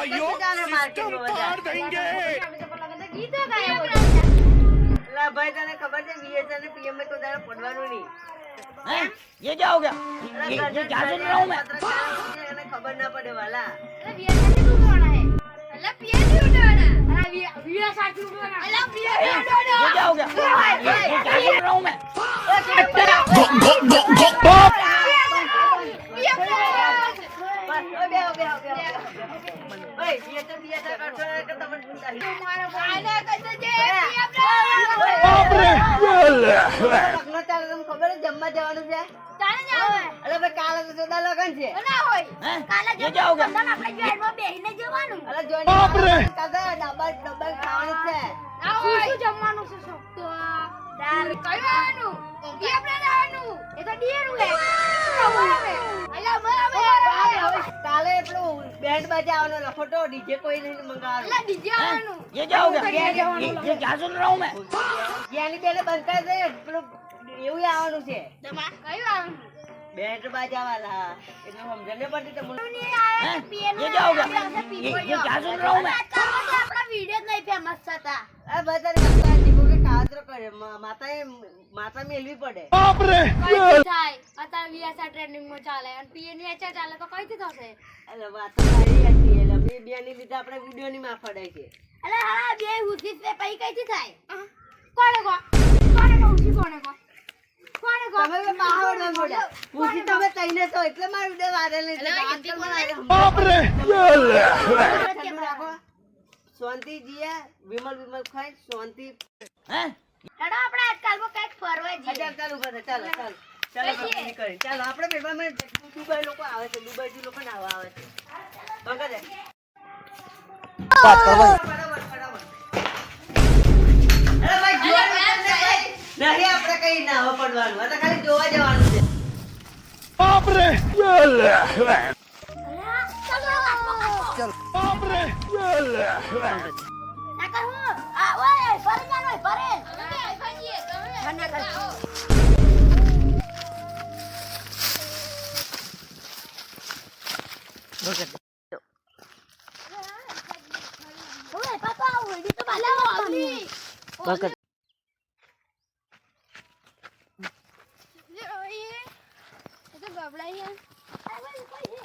भाइयों सिस्टम पार देंगे। ગીતો ગાયા બોલો લા ભાઈ તને ખબર છે બીએસએન ને પીએમ में तो दाड़ा પડવાનું નહીં हैं? ये क्या हो गया? ये क्या सुन रहा हूँ मैं? એને ખબર ના પડે વાલા અરે વીએસઆર થી ઉડવાના હે અલા પીએ થી ઉડવાના અરે વીએસઆર થી ઉડવાના અલા પીએ થી ઉડવાના ये क्या हो गया? ये क्या सुन रहा हूँ मैं? ખબર જમવા જવાનું છે ચાલે જાવે અરે ભાઈ કાલે તો જોડા લગન છે ના હોય हैं? કાલે ये क्या हो गया? આપણે જોઈનમાં બેહીને જવાનું અરે જોઈ કાકા ડબલ ખાવાનું છે ના હોય શું જમવાનું છે સખતો દાળ કઈવાનું ઈ આપણે જવાનું એ તો ડીએરું હે બરાબર અલા બરાબર કાલે પેલું બેન્ડ બજાવવાનો લખોટો ડીજે કોઈ નહીં મંગાવવાનો અલા ડીજે हैं? આવવાનું ये क्या हो गया? ये क्या सुन रहा हूँ मैं? જ્યાંની પેલે બંધ કરી દે પેલું એવું આવવાનું છે કયું આવવાનું બેન્ડ બજાવવાના એટલે સમજણ નહીં પડતી તમને हैं? ये क्या हो गया? ये क्या सुन रहा हूँ मैं? આપણા વિડિયો નહીં ફેમસ થતા આ બધા માતા જીવો કે કાતરો કરે માતા મેલવી પડે કઈ થાય અત્યારે વીએસઆર ટ્રેન્ડિંગ માં ચાલે અને પીએની એચઆર ચાલે તો કઈથી થશે એટલે વાત તો સારી હતી એટલે બે બેની લીધે આપણે વિડિયો ની માં ફડાય છે અલે હા બે હુસી સે પઈ કઈથી થાય કોને કો હુસી કોને કો તમે કે પાવર ના મોડા પૂછી તમે તઈને તો એટલે મારું વિડિયો વાયરલ નહીં રાખો શાંતિ જીયા વિમલ ખાઈ શાંતિ हैं? હેડો આપણે આજકાલમાં કઈક ફરવા જઈએ ચાલો ચાલો નીકળી ચાલો આપણે પેપરમાં દુબઈ લોકો આવે છે દુબઈ થી લોકો નાવા આવે છે પકડ દે બરાબર અરે ભાઈ જોવા નહીં આપણે કઈ નાવા પડવાનું આ તો ખાલી જોવા જવાનું છે નાકર હું આ ઓય ફરે જાનો ફરે અમે ફરીએ તમે નાકર ઓય પાપા ઓય તો બાલા આવલી પકડ ઓય એ તો ગબડાઈ હે આ ભાઈ કોઈ હે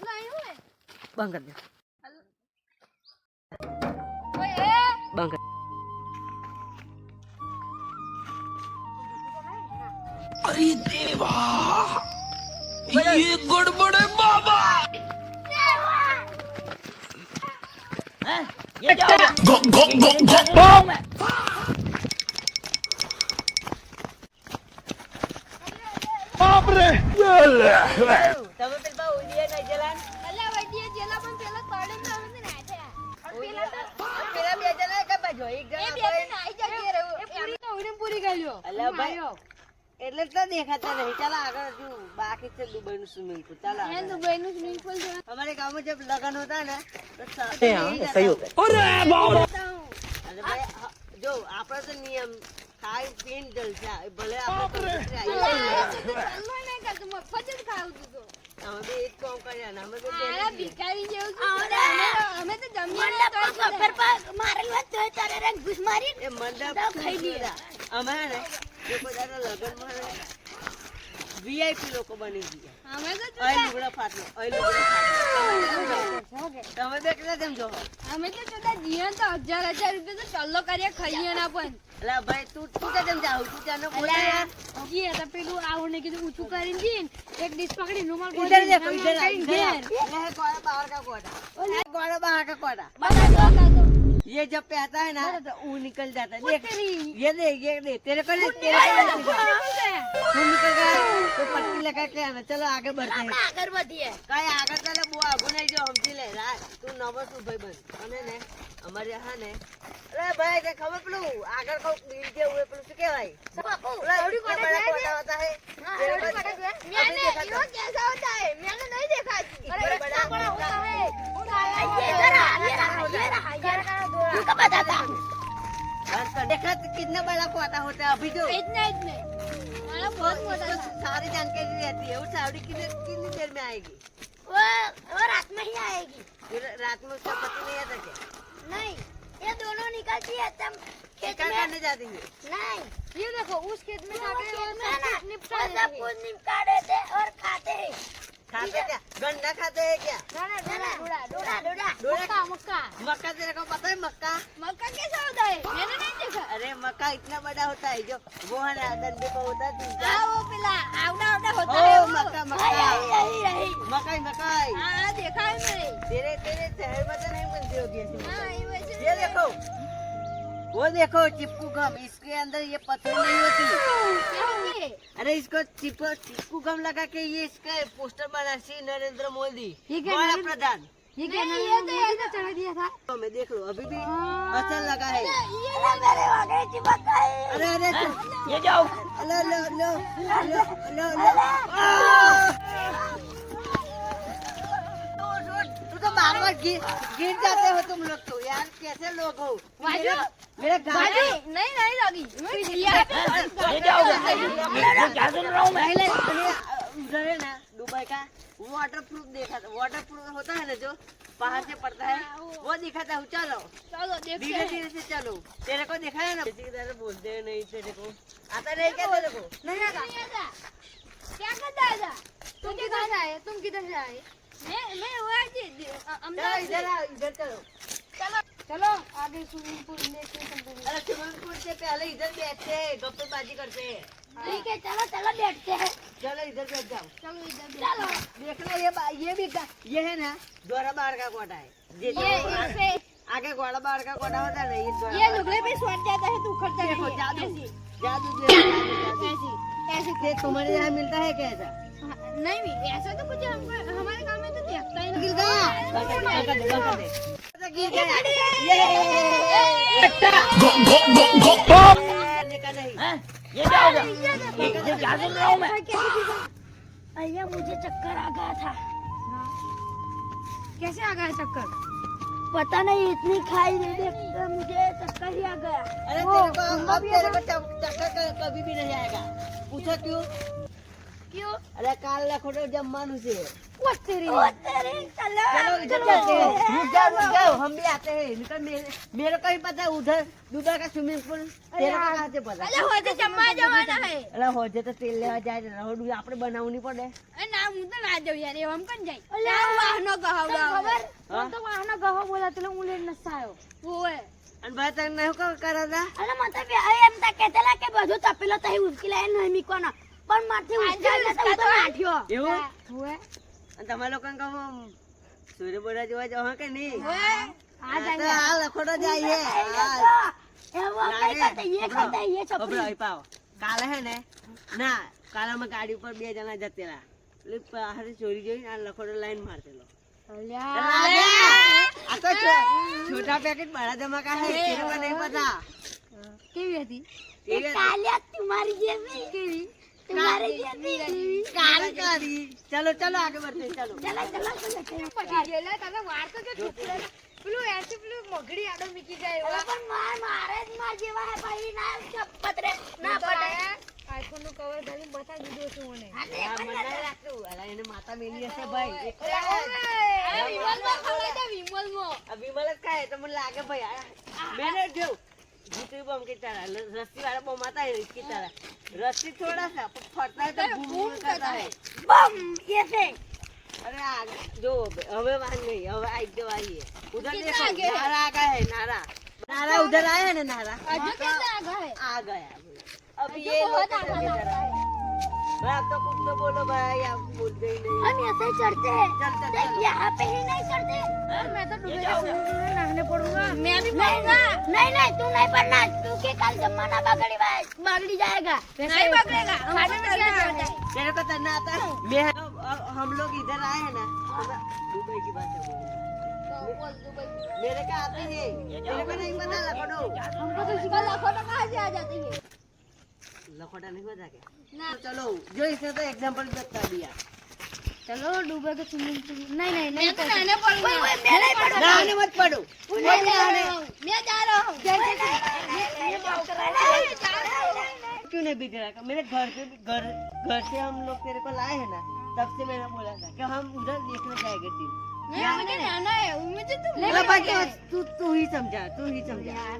લાઈ ઓય બંધ કર દે ઓય એ બંધ કર अरे देवा ये गड़बड़ है बाबा। हैं? ये क्या हो गया? ये क्या सुन रहा हूँ मैं? તમે પેલા ઉડિયા નહીં જલાન અલ્લા વડીએ જેલા પણ પેલા તળે માં આવે ને નાઠે પેલા બે જણા કે બાજુ એક એ જણા બે નાઈ જતી રહે એ પૂરી તો ઉડે પૂરી ગયો અલ્લા ભાઈ એટલે તો દેખાતા નહીં ચાલો આગળ હજુ બાકી છે દુબઈ નું સ્વિમિંગ પુલ ચાલો એ આગળ. દુબઈ નું સ્વિમિંગ પૂલ છે हमारे गांव में जब लगन होता है ना तो सही होता है। अरे बाबा अरे भाई जो आपका तो नियम खाई पीन जलसा भले આપણે ચાલવા નહીં કરતું મફત જ ખાવું તું તો અમે બે એક કામ કર્યા ને અમે બે આલા ભિખારી જેવું છે અમે તો જમીને તો ખબર પર મારેલું તો તારે રંગ ઘુસ મારી એ મંડપ ખાઈ દીધા અમે હે ને જે બધાના લગનમાં વીઆઈપી લોકો બની ગયા અમે તો અહીં લુગડા ફાટલો અહીં લુગડા ફાટલો તમે બે કેટલા જેમ જો અમે તો જોતા જીવન તો 1000 રૂપિયા તો ચલ્લો કરીએ ખાઈએ ના પણ અલા ભાઈ તું કે જેમ જાવ તું જાનો બોલે યાર જી તો પેલું આવું ને કીધું ઊંચું કરીને જીન એક ડીશ પકડી રૂમાલ इधर देखो इधर इधर ये है गोड़ा बाहर का कोटा ये गोड़ा बाहर का कोटा बता दो ये जब पहता है ना तो ऊन निकल जाता है देख तेरी। ये देख तेरे को खून निकल गया तो पट्टी लगा के आना चलो आगे बढ़ते हैं આગળ વધીએ कहीं आगे चले बो आगू नहीं जो समझी ले रहा तू नवस भाई बन અને ને અમારે यहाँ ने अरे भाई તે ખબર પેલું આગળ કો બીજ જે हुए પેલું શું કહેવાય रोडी कोटा बड़ा कोटा होता है रोडी कोटा जो है मैंने ये कैसा होता है मैंने नहीं देखा अरे बड़ा बड़ा होता है ये रहा तू कब बताता देखा कितना बड़ा कोटा होता है अभी जो इतना मारा बहुत मोटा था सारी जानकारी रहती है वो सावड़ी कितनी देर में आएगी वो रात में ही आएगी। फिर रात में उसका पति नहीं आता क्या? नहीं, ये दोनों निकलती है तब खेत शिकार में। करने जाती है। नहीं, ये देखो उस खेत में जाके वो वो सब कुछ निपटा सब देती है। कुछ निपटा देते और खाते हैं। खाते क्या? गन्ना खाते हैं क्या? डोरा डोरा डोरा? मक्का मक्का मक्का तेरे को पता है मक्का? मक्का कैसा होता है? मैंने नहीं देखा। अरे मक्का इतना बड़ा होता है जो वो है ना डंडे पे होता है तीन हाँ वो पिला आवड़ा आवड़ा होता ओ, है वो। मक्का हाँ, मक्का यही मकाई मकाई हाँ देखा है मैंने। तेरे तेरे शहर में तो नहीं बनती होगी ऐसी हाँ मकाई। ये वैसे ये देखो वो देखो चिपकू गम इसके अंदर ये पत्थर नहीं होती। क्या होती है? अरे इसको चिपकू गम लगा के ये इसका पोस्टर बना श्री नरेंद्र मोदी ये क्या हमारा नरेंद्र- प्रधान। ये क्या नहीं, ये तो ऐसा चढ़ा दिया था। तो मैं देख लो अभी भी असर लगा है। ये ना मेरे वाले चिपका है। अरे अरे ये जाओ लो लो लो लो लो लो तू तो बार बार गिर जाते हो तुम लोग तो यार कैसे लोग हो बाजू मेरा बाजू गाड़ी नहीं नहीं लगी लिया ये जाओ ये क्या सुन रहा हूँ मैं उधर है ना दुबई का वाटर प्रूफ देखा था। वाटर प्रूफ होता है ना जो पहाड़ से पड़ता है वो दिखाता हूँ। चलो चलो देखते धीरे हैं। धीरे से चलो। तेरे को देखा है ना किसी की तरह बोलते हैं नहीं तेरे को आता नहीं क्या तेरे को? नहीं आता। क्या करता है था? तुम किधर से आए? तुम किधर से आए? मैं वो आज चलो अहमदाबाद इधर से। आओ इधर चलो। चलो चलो आगे स्विमिंग पूल लेके चलते हैं। अरे स्विमिंग पूल से पहले इधर बैठते हैं गप्पेबाजी करते हैं। ठीक है, चलो चलो बैठते हैं। चलो इधर बैठ जाओ। चलो इधर भी। चलो देखना ये भी ये है ना द्वारा बाहर का कोटा है। ये इसे आगे घोड़ा बाहर का कोटा होता है ना ये द्वारा ये बाहर का। लुगड़े पे सट जाता है तो उखड़ता देखो नहीं है। जादू ऐसी जादू देखो, जादू ऐसी ऐसे ये तुम्हारे यहाँ मिलता है क्या ऐसा? हाँ, नहीं भी ऐसा तो कुछ हमारे गांव में तो देखता ही गिर नहीं। गया बंद कर दे बंद कर दे बंद कर दे। गिर गया करने का नहीं। हैं? ये जाओ ये क्या सुन रहा हूँ मैं भैया मुझे चक्कर आ गया था। कैसे आ गया चक्कर? पता नहीं इतनी खाई नहीं देखकर मुझे चक्कर ही आ गया। अरे तेरे को अब तेरे को चक्कर कभी भी नहीं आएगा। पूछो क्यों? क्यों? अरे काल लखोटो जब मानुस है। वो तेरी ओ तेरी चलो चलो इधर जाते हैं। रुक जाओ हम भी आते हैं। निकल मेरे को ही पता है उधर दुबई का स्विमिंग पूल तेरे को कहाँ से पता? અલે હોજે જમવા જવાના હે અરે હોજે તો તેલ લેવા જાય ને રહોડું આપણે બનાવવું નહીં પડે. એ ના હું તો ના જાઉં યાર એમ કન જાય અલે વાહનો કહાવડા ખબર હા? તો વાહનો કહાવ બોલાતેલો હું લેન નસાયો ઓય અને ભાઈ તને નહીં કહું કરાતા? અલે મતે એમ તા કહેતેલા કે બધું તપેલો તહી ઉચકીલા એ નહીં મીકવાનો પણ મારથી ઉચકાઈ ગયા તો નાઠ્યો. એવું? ઓય અને તમારે લોકોને કહું સૂર્ય બોડા જોવા જાઓ કે નહીં? ઓય આ તો આ લખોટો જાય છે. એવો કઈ કરતે ये करते ये ખબર छपरी હોય પાવ. કાલે હે ને ના કાલે અમે ગાડી ઉપર બે જણા જતેલા એટલે પહાડી ચોરી જોઈને આ લખોટો લાઈન મારતેલો. અલ્યા આ તો છોટા પેકેટ બड़ा ધમાકા है तेरे को नहीं पता. કેવી હતી ये कालिया तुम्हारी जैसी કેવી तुम्हारी जैसी काल करी. चलो चलो आगे बढ़ते हैं, चलो. चलो चलो चलो પછી ગયેલા તને વાર તો કે છોકરા પેલું એસે પેલું મગડી આડો મીકી જાય अरे पण मारे मार जेवा है भाई ना पत्रे ना पटे આઈફોન નું કવર ખાલી બતાવી દીધું છું મને अरे આ મને નહીં લાગતું. અલા એને માતા મેલી હશે ભાઈ. વિમલ માં ખવડાવી દે વિમલ માં આ વિમલ જ ખાય તો મને લાગે ભાઈ. મેને જો જીતુ બમ की तरह रस्सी वाला बम आता है इसकी तरह. रस्सी थोड़ा सा फटता है तो बूम करता है. बम ये से अरे जो हमें वाहन नहीं हमें आई के वाही है उधर कितना देखो आगे है? नारा आ गया है नारा नारा उधर आया है ना नारा આજે કેટલા આગા હે आ गया अब ये लोग भाई अब तो कुछ तो बोलो भाई आप बोलते ही नहीं. हम ऐसे चढ़ते हैं चल चल देख चल यहाँ पे ही नहीं चढ़ते मैं तो डूबेगा नहाने पड़ूंगा मैं भी नहीं नहीं नहीं तू नहीं पढ़ना तू के कल जमाना बागड़ी जाएगा नहीं पकड़ेगा खाने में क्या करता है तेरे को तैरना आता है मैं हम लोग इधर आए हैं ना हमें दुबई की बात है मेरे का आते हैं मेरे को नहीं पता लखोटो हमको तो सिखा लखोटा कहाँ से आ जाती है लखोटा नहीं पता क्या. ना तो चलो जो इसने तो एग्जाम्पल बता दिया. चलो डूबे के स्विमिंग पूल नहीं नहीं नहीं तो नहाने पड़ूंगा मैं नहीं पढ़ूंगा नहाने मत पड़ो. मैं जा रहा हूँ मैं जा रहा हूँ क्यों नहीं बिगड़ा मेरे घर से हम लोग तेरे को लाए हैं ना तब से मैंने बोला था कि हम उधर देखने जाएंगे टीम। नहीं मुझे जाना है मुझे तुम अरे भाई तू ही समझा यार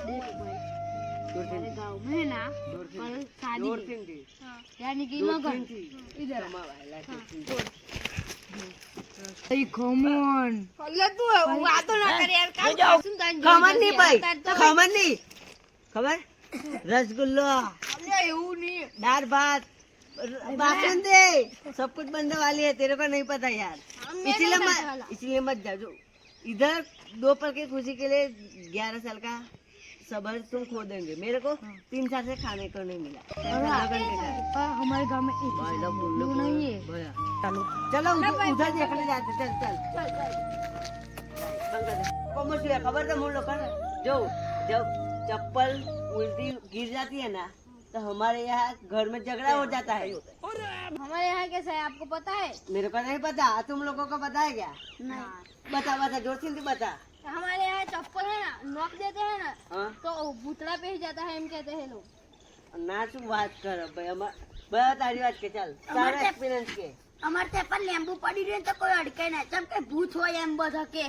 देख भाई हमारे गांव में है ना कल शादी थी। यानी कि मगर इधर खमन अल्लाह तू बातो ना कर यार का सुन खमन नहीं भाई खमन नहीं खबर रसगुल्ला अल्लाह એવું नहीं दाल भात बासुंदी सब कुछ बनने वाली है तेरे को नहीं पता यार इसलिए मत जा जो इधर 2 पल की खुशी के लिए 11 साल का सबर तुम खो देंगे मेरे को 3 साल से खाने को नहीं मिला हमारे गांव में एक लोग नहीं है चलो उधर देखने जाते चल खबर तो मुड़ लो जो जब चप्पल उल्टी गिर जाती है ना तो हमारे यहाँ घर में झगड़ा हो जाता है। हमारे यहाँ कैसा है आपको पता है? मेरे को नहीं पता, तुम लोगों को पता है क्या? नहीं। बता जोर से बता। हमारे यहाँ चप्पल है ना नॉक देते हैं ना हाँ? तो भूतड़ा पे ही जाता है हम कहते हैं लोग। ना तू बात कर भाई बड़ा तारी बात के चल सारा एक्सपीरियंस के અમાર તે પર લેમ્બુ પડી રહ્યું તો કોઈ અડકે ના ચમ કે ભૂત હોય એમ બધા કે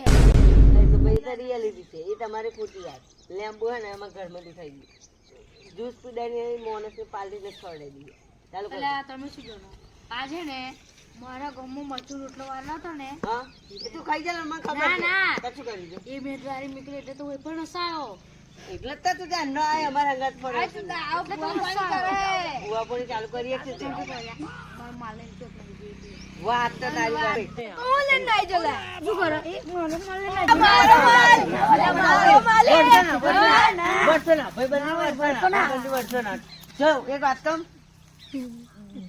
तो भाई तो रियलिटी છે એ તમારે ખોટી વાત લેમ્બુ है ना એમાં ઘરમાં દેખાઈ ગયું જ્યુસ પીડાની મોનસ ને પાલટીને છોડી દીધી ચાલો એટલે તમે શું જાણો આ છે ને મારા ગામમાં મરચું રોટલો વાળો હતો ને હા એ તું ખાઈ જા મને ખબર છે ના કશું કરી દે એ મેદવારી નીકળે એટલે તો હોય પણ હસાયો એટલે તો તું જાણ ના આય અમારા અંગાત પડે આ તું આવ ભગવાન કરે હુઆ પણ ચાલુ કરીએ છે તે માર માલે તો વાત તો તારી વાત કોણ લેન નાઈ જલા શું કરો એ મને માલે નાઈ वर्षना भाई वर्षना चलो एक बात तुम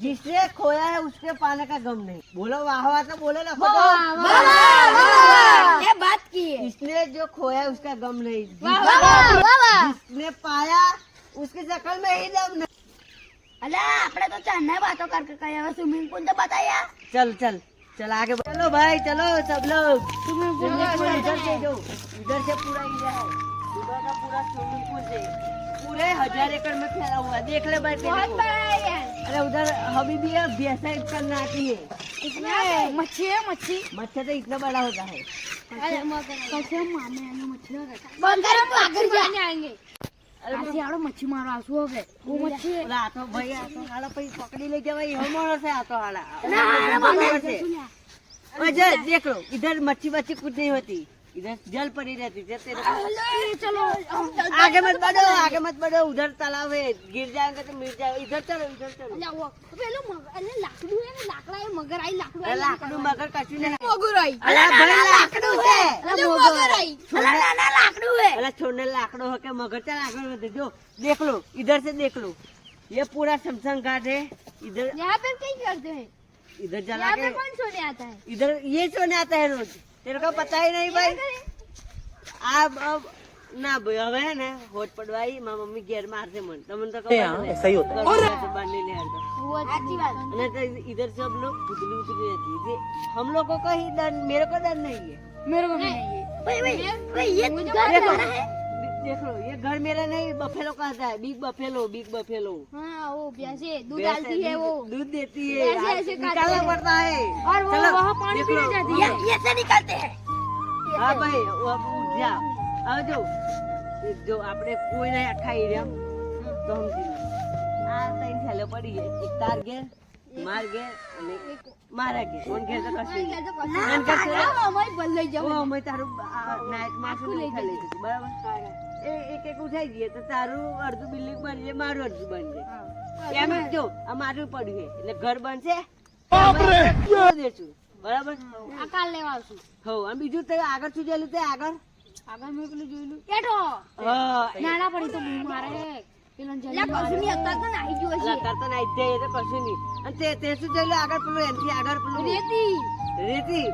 जिसने खोया है उसके पाने का गम नहीं बोलो वाह वाह तो बोलो ना ये बात की है इसने जो खोया है उसका गम नहीं जिसने पाया उसकी शकल में ही दम नहीं अरे आपने तो चढ़ने बातों करके कहे अब स्विमिंग पूल तो बताया चल चल चल आगे चलो भाई चलो सब लोग इधर से जो इधर से पूरा एरिया है सुबह का पूरा स्विमिंग पूल से पूरे 1000 एकड़ में फैला हुआ देख ले भाई बहुत बड़ा है यार अरे उधर अभी भी है भैंसा करना आती है इसमें मच्छी है मच्छी मच्छर तो इतना बड़ा होता है अरे कैसे मामे आने मच्छी बंदर तो आकर जाने आएंगे अरे यारो मच्छी मारो आंसू हो गए वो मच्छी है रातो भाई आतो हाड़ा पे पकड़ी ले जावे हम मोर से आतो हाड़ा अच्छा देख लो इधर मच्छी बच्ची कुछ नहीं होती इधर जल पड़ी रहती है तेरे चलो आगे मत बढ़ो उधर तालाब है गिर जाएंगे तो मिल जाए इधर चलो પેલો અલે લાકડું હે ને લાકડા એ મગર આઈ લાકડું लाकड़ू मगर कछु नहीं મગર આઈ अरे भाई लाकड़ू है અલે મગર આઈ અલે નાના લાકડું હે अरे छोड़ने लाकड़ो हो के मगर चल आगे बढ़ो जो देख लो इधर से देख लो ये पूरा शमशान घाट है इधर यहाँ पे क्या करते हैं इधर जला यहाँ के पे कौन सोने आता है इधर ये सोने आता है रोज तेरे को पता ही नहीं भाई अब ना भाई अब है ना होट पड़वाई माँ मम्मी घेर मार से मन तो मन तो सही होता है बांधने ले आता वो अच्छी बात ना तो इधर से हम लोग उतली उतली रहती है हम लोगों का ही डर मेरे को डर नहीं है मेरे को भी नहीं है भाई ये घर हमारा है देख लो ये घर मेरा नहीं बफेलो कहता है बिग बफेलो हाँ वो भैंसे दूध डालती है वो दूध देती है ऐसे ऐसे निकालना पड़ता है और वो चलो, वहाँ पानी देख पीने लो। जाती है ये से निकलते हैं हाँ भाई वो अब उठ जा अब जो આપણે કોઈ નહીં અઠાઈ રહ્યા તો हम આ ત્રણ થેલો પડી છે એક તાર ઘેર માર ઘેર અને મારા ઘેર કોણ ઘેર તો કશું हमारी बल ले जाओ ઓ અમે તારું નાઈટ માં શું લઈ લઈ જતું બરાબર એક એક ઉઠાઈ દઈએ તો તારું અડધું બિલ્ડિંગ બની જાય મારું અડધું બની જાય એમ જ જો આ મારું પડ્યું છે એટલે ઘર બનશે દેશું બરાબર આ કાલ લેવા આવશું હો અને બીજું તે આગળ શું જોયેલું તે આગળ મેં પેલું જોયેલું કેટો હા નાના પડી તો બૂમ મારે પેલા જલ્દી કશું નહીં અત્યારે તો નાહી ગયો છે લતાર તો નાઈ જાય એ તો કશું નહીં અને તે શું જોયેલું આગળ પેલું એનથી આગળ પેલું રેતી રેતી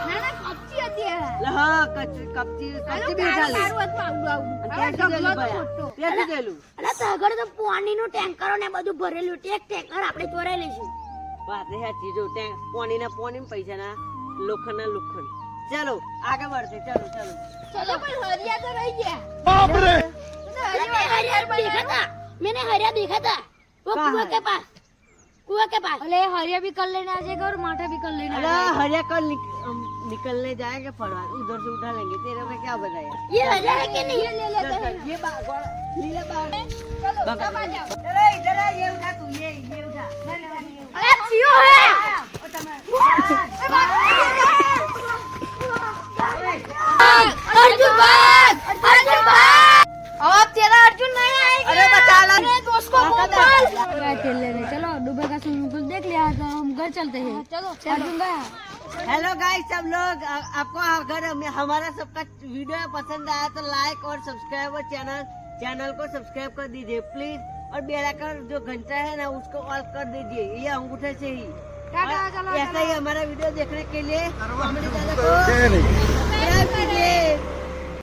નાના કપચી હતી હા કપચી બી ચાલે મારું હાથમાં આવડું અને ત્યાં શું જોયેલું ભાઈ ત્યાં શું જોયેલું અરે તગડ તો પાણીનું ટેન્કરો ને બધું ભરેલું એક ટેન્કર આપણે ચોરાઈ લઈશું વાત સાચી જો ત્યાં પોણી પૈસાના લોખંડના લોખંડ ચલો આગળ बढ़ते चलो चलो पर हरिया तो रह गया बाप रे हरिया देखा था मैंने हरिया देखा था वो कुआं के पास कुआं के पास। अरे हरिया भी कर लेना आ जाएगा और माठा भी कर लेना। अरे हरिया कल निकलने जाएंगे फरवा, उधर से उठा लेंगे। तेरे को क्या बताया? ये हरिया है कि नहीं? ये ले लेते हैं। ये नीला बाग। चलो सब आ जाओ। चलो इधर आ, ये उठा तू, ये उठा। अरे जियो है अर्जुन भाग, अर्जुन भाग। अब तेरा अर्जुन नहीं आएगा। अरे बचा ला। अरे दोस्त को बोल। खेल लेने चलो, डूबे का स्विमिंग पूल देख लिया तो हम घर चलते हैं। चलो अर्जुन गया। हेलो गाइस, सब लोग आपको अगर हमारा सबका वीडियो पसंद आया तो लाइक और सब्सक्राइब और चैनल को सब्सक्राइब कर दीजिए प्लीज। और बेल आइकन जो घंटा है ना उसको ऑल कर दीजिए, ये अंगूठे से ही। ऐसा ही हमारा वीडियो देखने के लिए हमारे चैनल को सब्सक्राइब कीजिए।